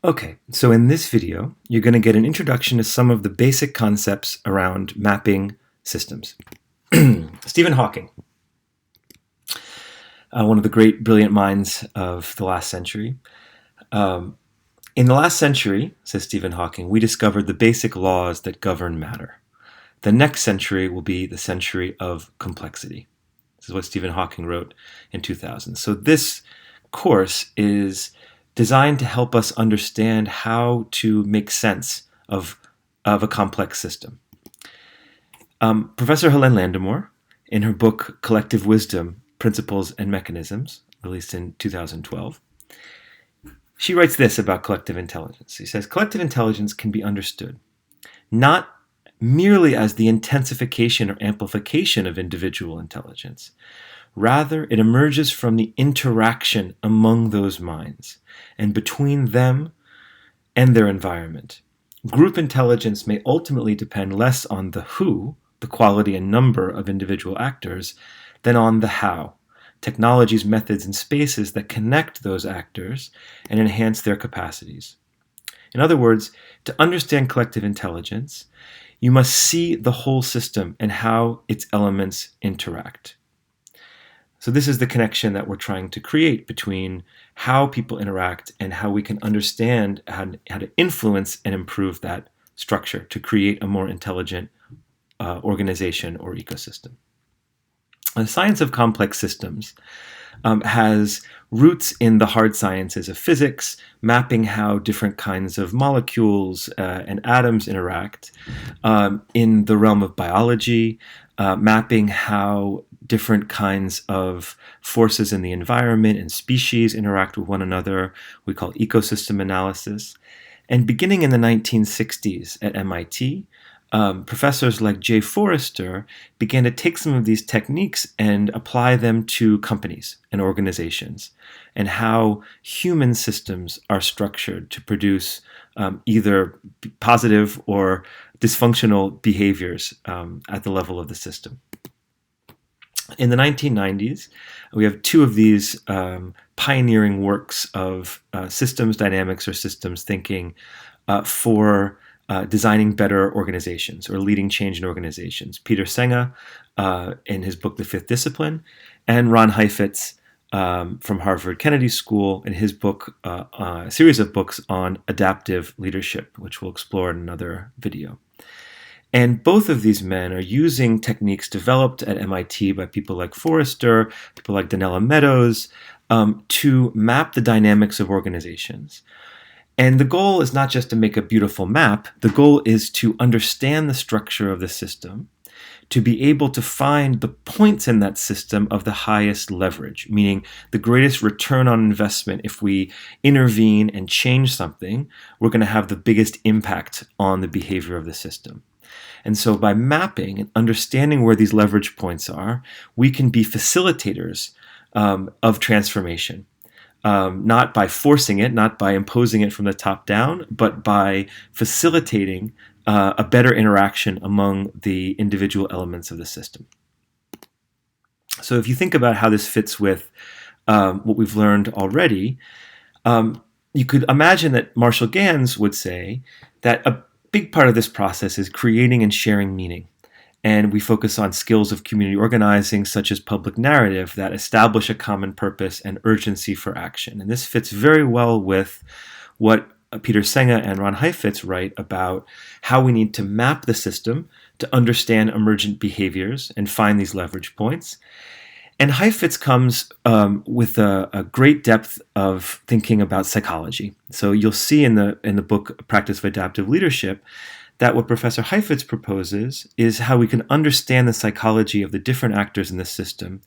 Okay, so in this video, you're going to get an introduction to some of the basic concepts around mapping systems. Stephen Hawking, one of the great brilliant minds of the last century. In the last century, says Stephen Hawking, we discovered the basic laws that govern matter. The next century will be the century of complexity. This is what Stephen Hawking wrote in 2000. So this course is designed to help us understand how to make sense of a complex system. Professor Helene Landemore, in her book Collective Wisdom, Principles and Mechanisms, released in 2012, she writes this about collective intelligence. She says, collective intelligence can be understood not merely as the intensification or amplification of individual intelligence. Rather, it emerges from the interaction among those minds and between them and their environment. Group intelligence may ultimately depend less on the who, the quality and number of individual actors, than on the how, technologies, methods, and spaces that connect those actors and enhance their capacities. In other words, to understand collective intelligence, you must see the whole system and how its elements interact. So this is the connection that we're trying to create between how people interact and how we can understand how to influence and improve that structure to create a more intelligent organization or ecosystem. The science of complex systems has roots in the hard sciences of physics, mapping how different kinds of molecules and atoms interact, in the realm of biology, mapping how different kinds of forces in the environment and species interact with one another. We call ecosystem analysis. And beginning in the 1960s at MIT, professors like Jay Forrester began to take some of these techniques and apply them to companies and organizations and how human systems are structured to produce either positive or dysfunctional behaviors at the level of the system. In the 1990s, we have two of these pioneering works of systems dynamics or systems thinking for designing better organizations or leading change in organizations. Peter Senge in his book, The Fifth Discipline, and Ron Heifetz from Harvard Kennedy School in his book, a series of books on adaptive leadership, which we'll explore in another video. And both of these men are using techniques developed at MIT by people like Forrester, people like Donella Meadows, to map the dynamics of organizations. And the goal is not just to make a beautiful map. The goal is to understand the structure of the system, to be able to find the points in that system of the highest leverage, meaning the greatest return on investment. If we intervene and change something, we're going to have the biggest impact on the behavior of the system. And so by mapping and understanding where these leverage points are, we can be facilitators of transformation. Not by forcing it, not by imposing it from the top down, but by facilitating a better interaction among the individual elements of the system. So if you think about how this fits with what we've learned already, you could imagine that Marshall Ganz would say that a big part of this process is creating and sharing meaning. And we focus on skills of community organizing, such as public narrative, that establish a common purpose and urgency for action. And this fits very well with what Peter Senge and Ron Heifetz write about how we need to map the system to understand emergent behaviors and find these leverage points. And Heifetz comes with a great depth of thinking about psychology. So you'll see in the book Practice of Adaptive Leadership that what Professor Heifetz proposes is how we can understand the psychology of the different actors in the system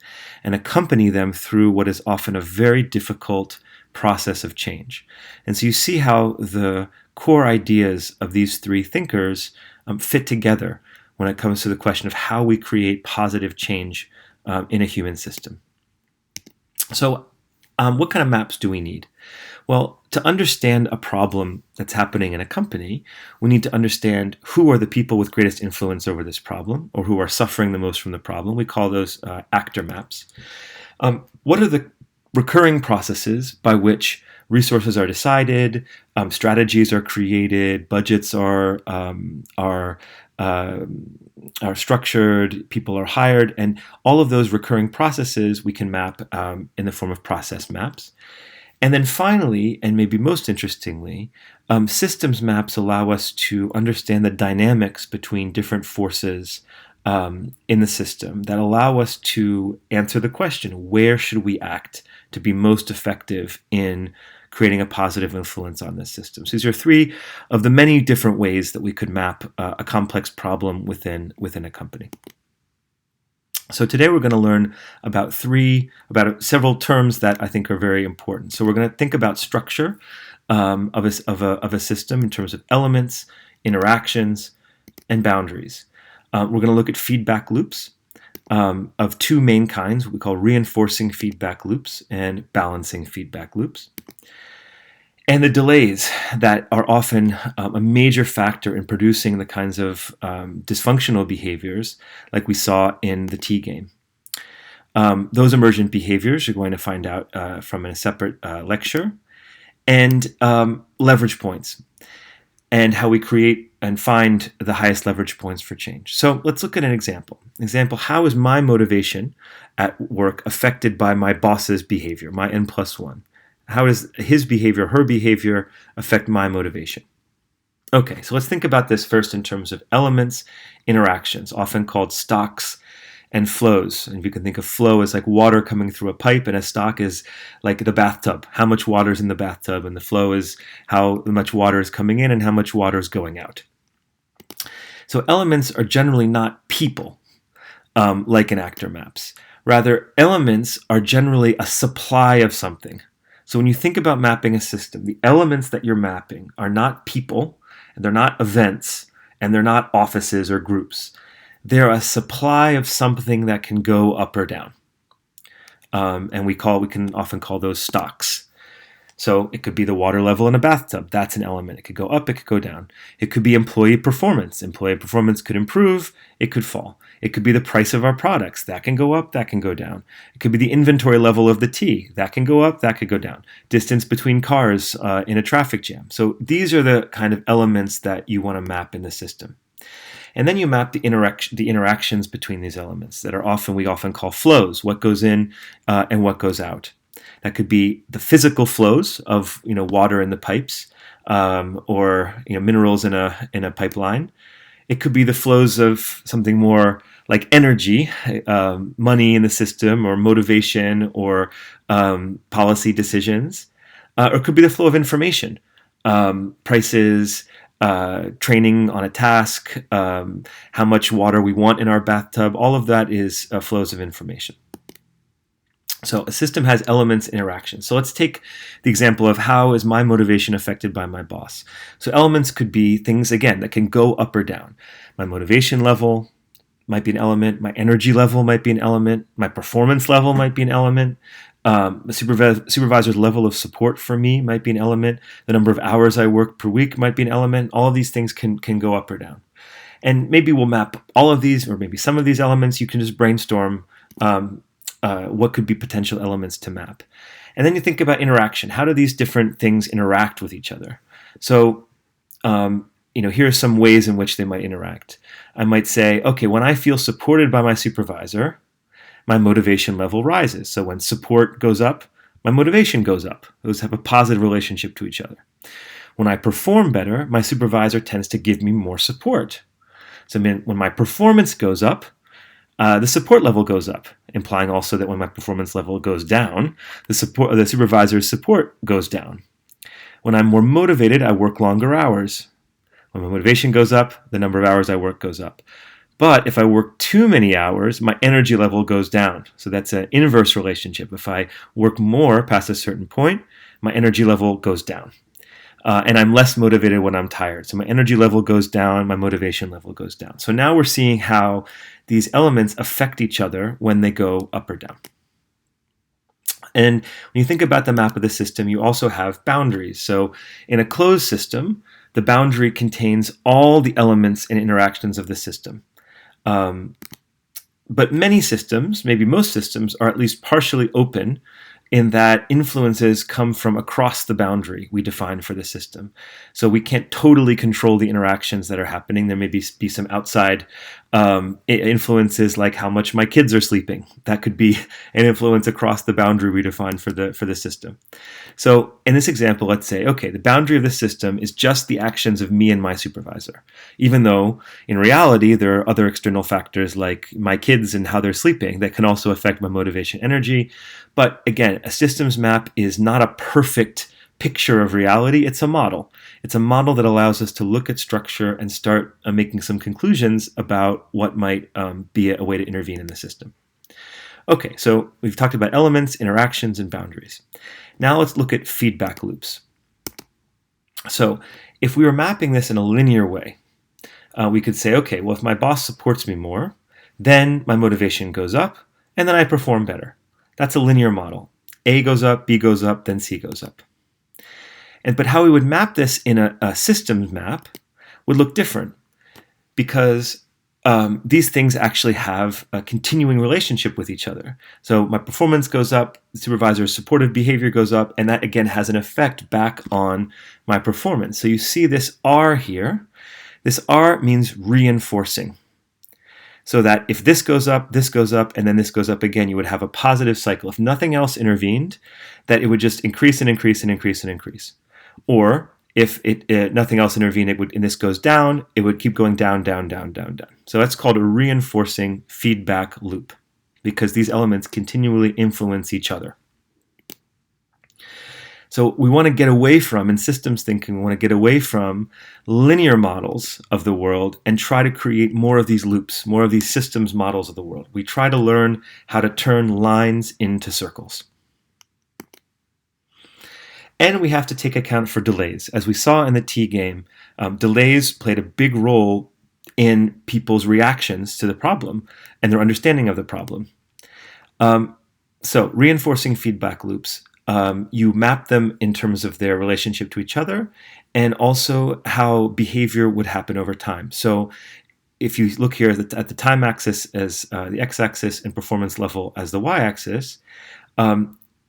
and accompany them through what is often a very difficult process of change. And so you see how the core ideas of these three thinkers fit together when it comes to the question of how we create positive change in a human system. So what kind of maps do we need? Well, to understand a problem that's happening in a company, we need to understand who are the people with greatest influence over this problem, or who are suffering the most from the problem. We call those actor maps. What are the recurring processes by which resources are decided, strategies are created, budgets are structured, people are hired, and all of those recurring processes we can map in the form of process maps. And then finally, and maybe most interestingly, systems maps allow us to understand the dynamics between different forces in the system that allow us to answer the question, where should we act to be most effective in creating a positive influence on this system? So these are three of the many different ways that we could map a complex problem within a company. So today we're going to learn about several terms that I think are very important. So we're going to think about structure of a system in terms of elements, interactions, and boundaries. We're going to look at feedback loops of two main kinds, what we call reinforcing feedback loops and balancing feedback loops. And the delays that are often a major factor in producing the kinds of dysfunctional behaviors like we saw in the T game. Those emergent behaviors you're going to find out from a separate lecture. And leverage points and how we create and find the highest leverage points for change. So let's look at an example. How is my motivation at work affected by my boss's behavior, my N+1? How does his behavior, her behavior affect my motivation? Okay, so let's think about this first in terms of elements, interactions, often called stocks and flows. And you can think of flow as like water coming through a pipe, and a stock is like the bathtub, how much water is in the bathtub, and the flow is how much water is coming in and how much water is going out. So elements are generally not people, like in actor maps. Rather, elements are generally a supply of something. So when you think about mapping a system, the elements that you're mapping are not people, and they're not events, and they're not offices or groups. They're a supply of something that can go up or down. And we can often call those stocks. So it could be the water level in a bathtub. That's an element. It could go up, it could go down. It could be employee performance. Employee performance could improve, it could fall. It could be the price of our products. That can go up, that can go down. It could be the inventory level of the tea. That can go up, that could go down. Distance between cars in a traffic jam. So these are the kind of elements that you want to map in the system. And then you map the interactions between these elements that we often call flows, what goes in and what goes out. That could be the physical flows of water in the pipes or minerals in a pipeline. It could be the flows of something more like energy, money in the system, or motivation, or policy decisions. Or it could be the flow of information, prices, training on a task, how much water we want in our bathtub. All of that is flows of information. So a system has elements, interactions. So let's take the example of how is my motivation affected by my boss. So elements could be things, again, that can go up or down. My motivation level might be an element. My energy level might be an element. My performance level might be an element. The supervisor's level of support for me might be an element. The number of hours I work per week might be an element. All of these things can go up or down. And maybe we'll map all of these, or maybe some of these elements. You can just brainstorm what could be potential elements to map. And then you think about interaction. How do these different things interact with each other? So, here are some ways in which they might interact. I might say, okay, when I feel supported by my supervisor, my motivation level rises. So when support goes up, my motivation goes up. Those have a positive relationship to each other. When I perform better, my supervisor tends to give me more support. So when my performance goes up, the support level goes up, implying also that when my performance level goes down, the supervisor's support goes down. When I'm more motivated, I work longer hours. When my motivation goes up, the number of hours I work goes up. But if I work too many hours, my energy level goes down. So that's an inverse relationship. If I work more past a certain point, my energy level goes down. And I'm less motivated when I'm tired. So my energy level goes down, my motivation level goes down. So now we're seeing how these elements affect each other when they go up or down. And when you think about the map of the system, you also have boundaries. So in a closed system, the boundary contains all the elements and interactions of the system. But many systems, maybe most systems, are at least partially open in that influences come from across the boundary we define for the system. So we can't totally control the interactions that are happening. There may be some outside influences, like how much my kids are sleeping. That could be an influence across the boundary we define for the system. So in this example, let's say, okay, the boundary of the system is just the actions of me and my supervisor, even though in reality there are other external factors like my kids and how they're sleeping that can also affect my motivation energy. But again, a systems map is not a perfect picture of reality. It's a model. It's a model that allows us to look at structure and start making some conclusions about what might be a way to intervene in the system. Okay, so we've talked about elements, interactions, and boundaries. Now let's look at feedback loops. So if we were mapping this in a linear way, we could say, okay, well, if my boss supports me more, then my motivation goes up, and then I perform better. That's a linear model. A goes up, B goes up, then C goes up. But how we would map this in a systems map would look different, because these things actually have a continuing relationship with each other. So my performance goes up, the supervisor's supportive behavior goes up, and that again has an effect back on my performance. So you see this R here. This R means reinforcing. So that if this goes up, and then this goes up again, you would have a positive cycle. If nothing else intervened, that it would just increase and increase and increase and increase. Or if nothing else intervened, and this goes down, it would keep going down, down, down, down, down. So that's called a reinforcing feedback loop, because these elements continually influence each other. So we want to get away from, in systems thinking, we want to get away from linear models of the world and try to create more of these loops, more of these systems models of the world. We try to learn how to turn lines into circles. And we have to take account for delays. As we saw in the T game, delays played a big role in people's reactions to the problem and their understanding of the problem. So reinforcing feedback loops. You map them in terms of their relationship to each other and also how behavior would happen over time. So if you look here at the time axis as the x-axis and performance level as the y-axis,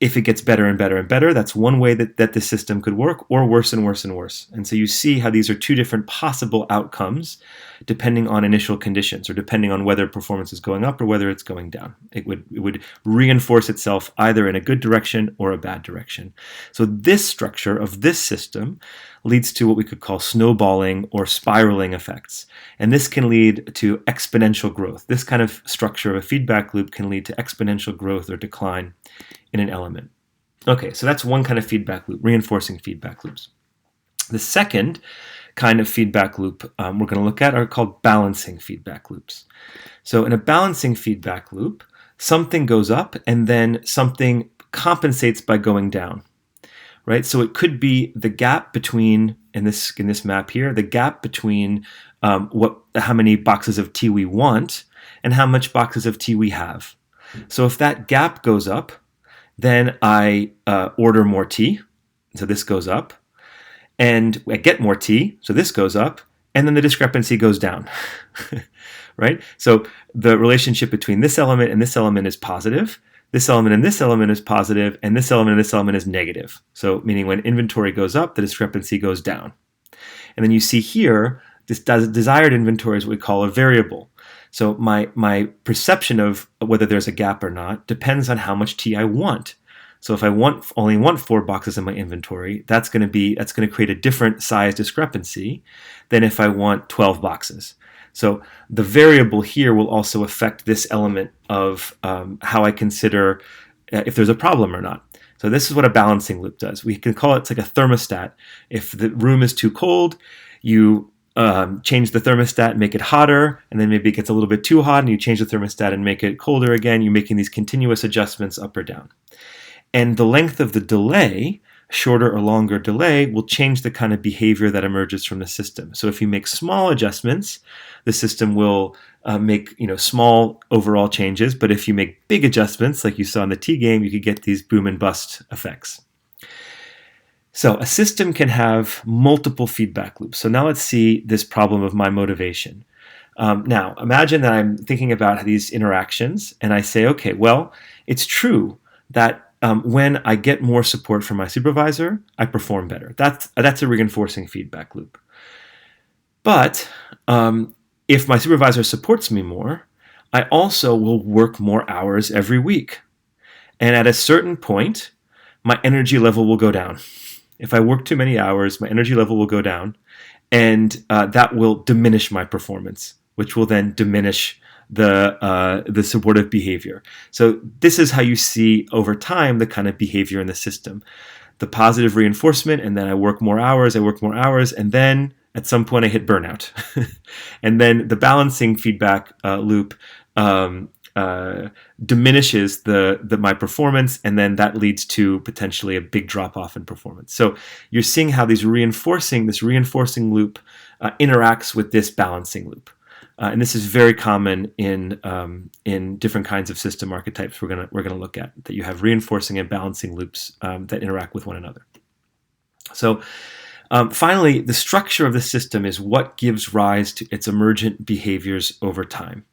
if it gets better and better and better, that's one way that the system could work, or worse and worse and worse. And so you see how these are two different possible outcomes depending on initial conditions, or depending on whether performance is going up or whether it's going down. It would reinforce itself either in a good direction or a bad direction. So this structure of this system leads to what we could call snowballing or spiraling effects. And this can lead to exponential growth. This kind of structure of a feedback loop can lead to exponential growth or decline in an element. Okay, so that's one kind of feedback loop, reinforcing feedback loops. The second kind of feedback loop we're going to look at are called balancing feedback loops. So in a balancing feedback loop, something goes up and then something compensates by going down, right? So it could be the gap between, in this map here, the gap between how many boxes of tea we want and how much boxes of tea we have. So if that gap goes up, then I order more tea, so this goes up, and I get more tea, so this goes up, and then the discrepancy goes down, right? So the relationship between this element and this element is positive, this element and this element is positive, and this element and this element is negative. So meaning when inventory goes up, the discrepancy goes down. And then you see here, this desired inventory is what we call a variable. So my perception of whether there's a gap or not depends on how much tea I want. So if I only want 4 boxes in my inventory, that's going to create a different size discrepancy than if I want 12 boxes. So the variable here will also affect this element of how I consider if there's a problem or not. So this is what a balancing loop does. We can call it like a thermostat. If the room is too cold, you change the thermostat, make it hotter, and then maybe it gets a little bit too hot, and you change the thermostat and make it colder again. You're making these continuous adjustments up or down. And the length of the delay, shorter or longer delay, will change the kind of behavior that emerges from the system. So if you make small adjustments, the system will make small overall changes. But if you make big adjustments, like you saw in the T game, you could get these boom and bust effects. So a system can have multiple feedback loops. So now let's see this problem of my motivation. Now, imagine that I'm thinking about these interactions, and I say, okay, well, it's true that when I get more support from my supervisor, I perform better. That's a reinforcing feedback loop. But if my supervisor supports me more, I also will work more hours every week. And at a certain point, my energy level will go down. If I work too many hours, my energy level will go down, and that will diminish my performance, which will then diminish the supportive behavior. So this is how you see over time the kind of behavior in the system. The positive reinforcement, and then I work more hours, and then at some point I hit burnout. And then the balancing feedback loop diminishes my performance, and then that leads to potentially a big drop off in performance. So you're seeing how this reinforcing loop interacts with this balancing loop. And this is very common in different kinds of system archetypes we're gonna look at, that you have reinforcing and balancing loops that interact with one another. So finally, the structure of the system is what gives rise to its emergent behaviors over time.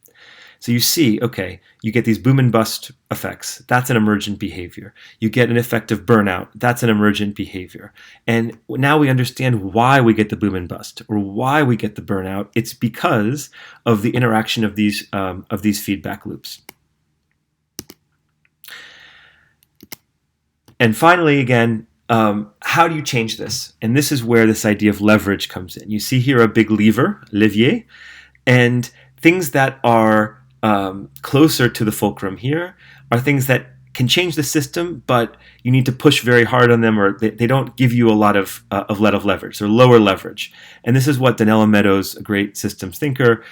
So you see, okay, you get these boom and bust effects. That's an emergent behavior. You get an effect of burnout. That's an emergent behavior. And now we understand why we get the boom and bust, or why we get the burnout. It's because of the interaction of these feedback loops. And finally, again, how do you change this? And this is where this idea of leverage comes in. You see here a big lever, and things that are closer to the fulcrum here are things that can change the system, but you need to push very hard on them, or they don't give you a lot of leverage. They're lower leverage. And this is what Donella Meadows, a great systems thinker,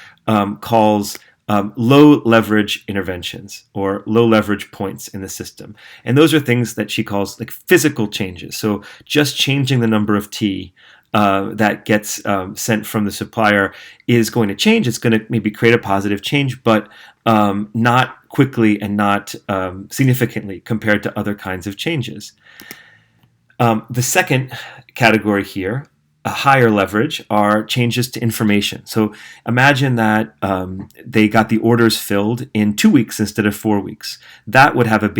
calls low leverage interventions, or low leverage points in the system. And those are things that she calls like physical changes. So just changing the number of T that gets sent from the supplier is going to change. It's going to maybe create a positive change, but not quickly and not significantly compared to other kinds of changes. The second category here, a higher leverage, are changes to information. So imagine that they got the orders filled in 2 weeks instead of 4 weeks. That would have a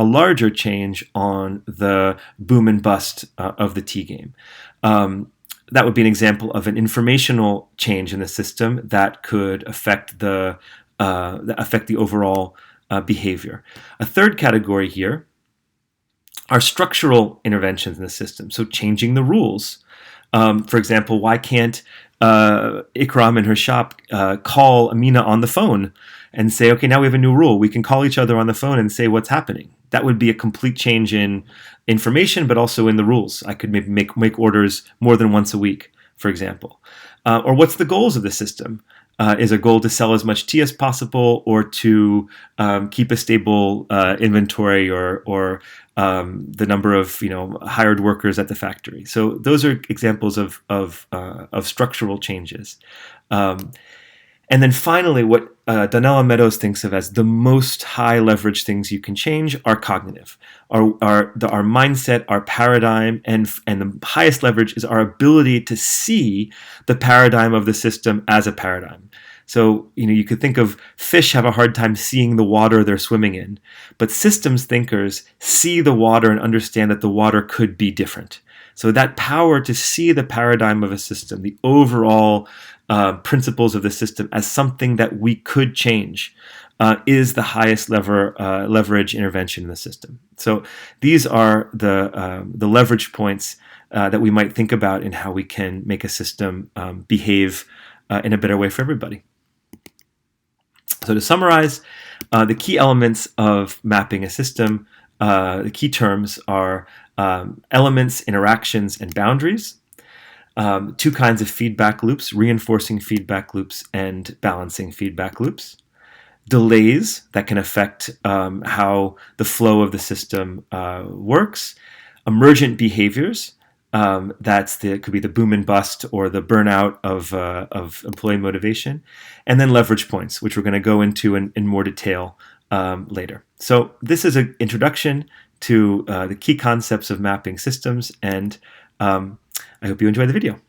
larger change on the boom and bust of the T game. That would be an example of an informational change in the system that could affect the overall behavior. A third category here are structural interventions in the system. So changing the rules. For example, why can't Ikram in her shop call Amina on the phone and say, okay, now we have a new rule. We can call each other on the phone and say what's happening. That would be a complete change in information, but also in the rules. I could maybe make orders more than once a week, for example. Or what's the goals of the system? Is a goal to sell as much tea as possible, or to keep a stable inventory, or the number of hired workers at the factory. So those are examples of structural changes. And then finally, what Donella Meadows thinks of as the most high leverage things you can change are cognitive, our mindset, our paradigm, and the highest leverage is our ability to see the paradigm of the system as a paradigm. So, you could think of fish have a hard time seeing the water they're swimming in, but systems thinkers see the water and understand that the water could be different. So that power to see the paradigm of a system, the overall principles of the system as something that we could change, is the highest leverage intervention in the system. So these are the leverage points that we might think about in how we can make a system behave in a better way for everybody. So to summarize, the key elements of mapping a system, the key terms are elements, interactions, and boundaries. Two kinds of feedback loops: reinforcing feedback loops and balancing feedback loops. Delays that can affect how the flow of the system works. Emergent behaviors, could be the boom and bust or the burnout of employee motivation. And then leverage points, which we're going to go into in more detail later. So this is an introduction to the key concepts of mapping systems, and I hope you enjoy the video.